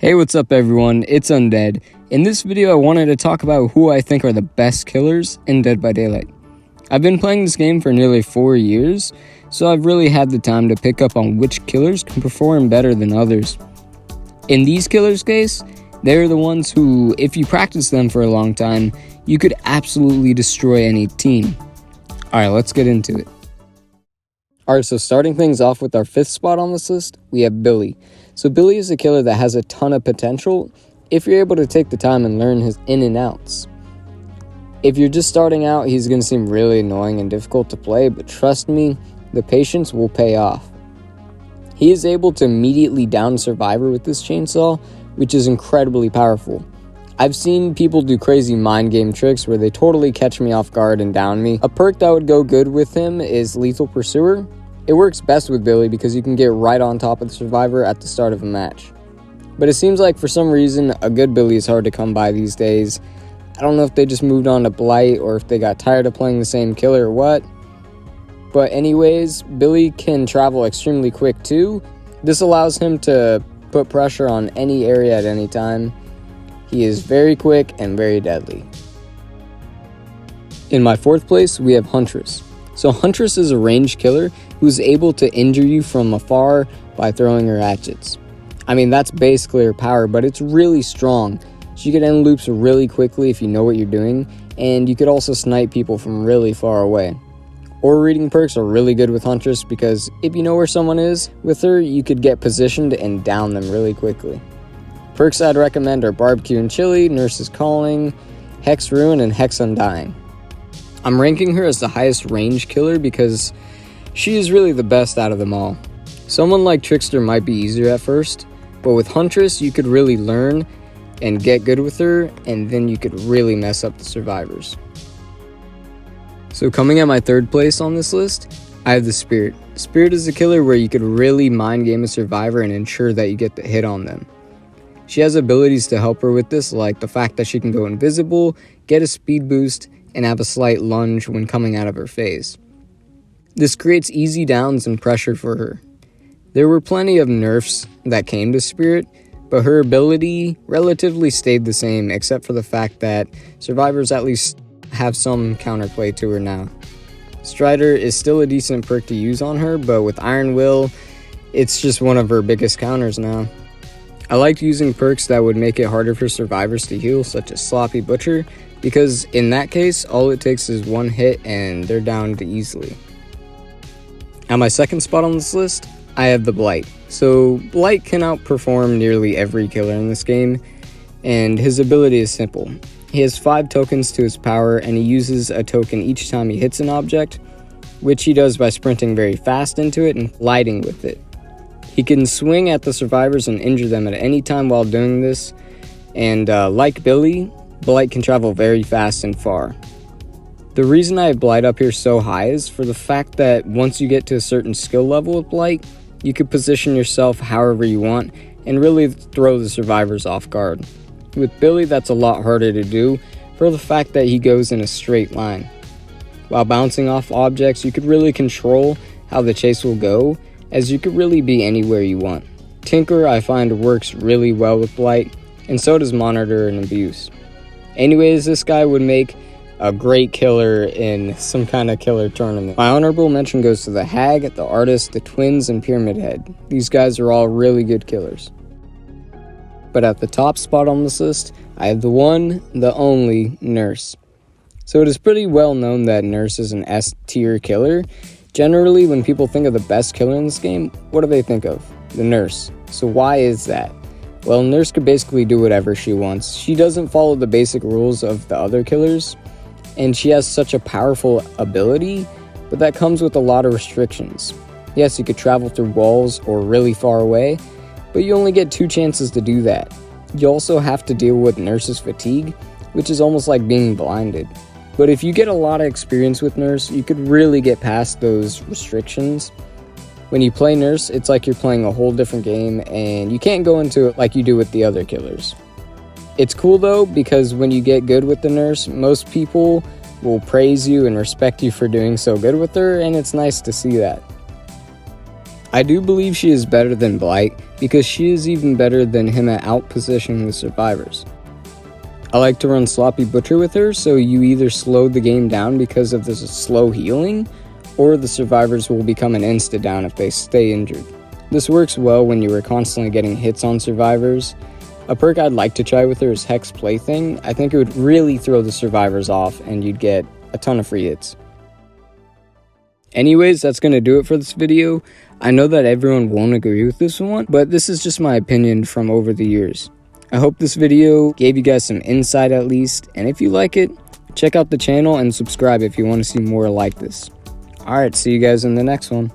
Hey, what's up everyone, it's Undead. In this video I wanted to talk about who I think are the best killers in Dead by Daylight. I've been playing this game for nearly 4 years, so I've really had the time to pick up on which killers can perform better than others. In these killers' case, they're the ones who, if you practice them for a long time, you could absolutely destroy any team. Alright, let's get into it. Alright, so starting things off with our 5th spot on this list, we have Billy. So Billy is a killer that has a ton of potential if you're able to take the time and learn his in and outs. If you're just starting out, he's going to seem really annoying and difficult to play, but trust me, the patience will pay off. He is able to immediately down a survivor with this chainsaw, which is incredibly powerful. I've seen people do crazy mind game tricks where they totally catch me off guard and down me. A perk that would go good with him is Lethal Pursuer. It works best with Billy because you can get right on top of the survivor at the start of a match. But it seems like for some reason a good Billy is hard to come by these days. I don't know if they just moved on to Blight or if they got tired of playing the same killer or what. But anyways, Billy can travel extremely quick too. This allows him to put pressure on any area at any time. He is very quick and very deadly. In my 4th place, we have Huntress. So Huntress is a ranged killer who's able to injure you from afar by throwing her hatchets. I mean, that's basically her power, but it's really strong. She can end loops really quickly if you know what you're doing, and you could also snipe people from really far away. Aura reading perks are really good with Huntress because if you know where someone is with her, you could get positioned and down them really quickly. Perks I'd recommend are Barbecue and Chili, Nurse's Calling, Hex Ruin, and Hex Undying. I'm ranking her as the highest range killer because she is really the best out of them all. Someone like Trickster might be easier at first, but with Huntress you could really learn and get good with her, and then you could really mess up the survivors. So coming at my 3rd place on this list, I have the Spirit. Spirit is a killer where you could really mind game a survivor and ensure that you get the hit on them. She has abilities to help her with this, like the fact that she can go invisible, get a speed boost, and have a slight lunge when coming out of her phase. This creates easy downs and pressure for her. There were plenty of nerfs that came to Spirit, but her ability relatively stayed the same except for the fact that survivors at least have some counterplay to her now. Strider is still a decent perk to use on her, but with Iron Will, it's just one of her biggest counters now. I liked using perks that would make it harder for survivors to heal, such as Sloppy Butcher, because in that case, all it takes is one hit and they're downed easily. At my 2nd spot on this list, I have the Blight. So Blight can outperform nearly every killer in this game, and his ability is simple. He has 5 tokens to his power, and he uses a token each time he hits an object, which he does by sprinting very fast into it and gliding with it. He can swing at the survivors and injure them at any time while doing this, and like Billy, Blight can travel very fast and far. The reason I have Blight up here so high is for the fact that once you get to a certain skill level with Blight, you can position yourself however you want and really throw the survivors off guard. With Billy, that's a lot harder to do for the fact that he goes in a straight line. While bouncing off objects, you could really control how the chase will go, as you could really be anywhere you want. Tinker, I find, works really well with Blight, and so does Monitor and Abuse. Anyways, this guy would make a great killer in some kind of killer tournament. My honorable mention goes to the Hag, the Artist, the Twins, and Pyramid Head. These guys are all really good killers. But at the top spot on this list, I have the one, the only, Nurse. So it is pretty well known that Nurse is an S tier killer. Generally, when people think of the best killer in this game, what do they think of? The Nurse. So why is that? Well, Nurse could basically do whatever she wants. She doesn't follow the basic rules of the other killers, and she has such a powerful ability, but that comes with a lot of restrictions. Yes, you could travel through walls or really far away, but you only get 2 chances to do that. You also have to deal with Nurse's fatigue, which is almost like being blinded. But if you get a lot of experience with Nurse, you could really get past those restrictions. When you play Nurse, it's like you're playing a whole different game, and you can't go into it like you do with the other killers. It's cool though, because when you get good with the Nurse, most people will praise you and respect you for doing so good with her, and it's nice to see that. I do believe she is better than Blight because she is even better than him at outposition with survivors. I like to run Sloppy Butcher with her, so you either slow the game down because of this slow healing, or the survivors will become an insta-down if they stay injured. This works well when you are constantly getting hits on survivors. A perk I'd like to try with her is Hex Plaything. I think it would really throw the survivors off and you'd get a ton of free hits. Anyways, that's going to do it for this video. I know that everyone won't agree with this one, but this is just my opinion from over the years. I hope this video gave you guys some insight at least, and if you like it, check out the channel and subscribe if you want to see more like this. Alright, see you guys in the next one.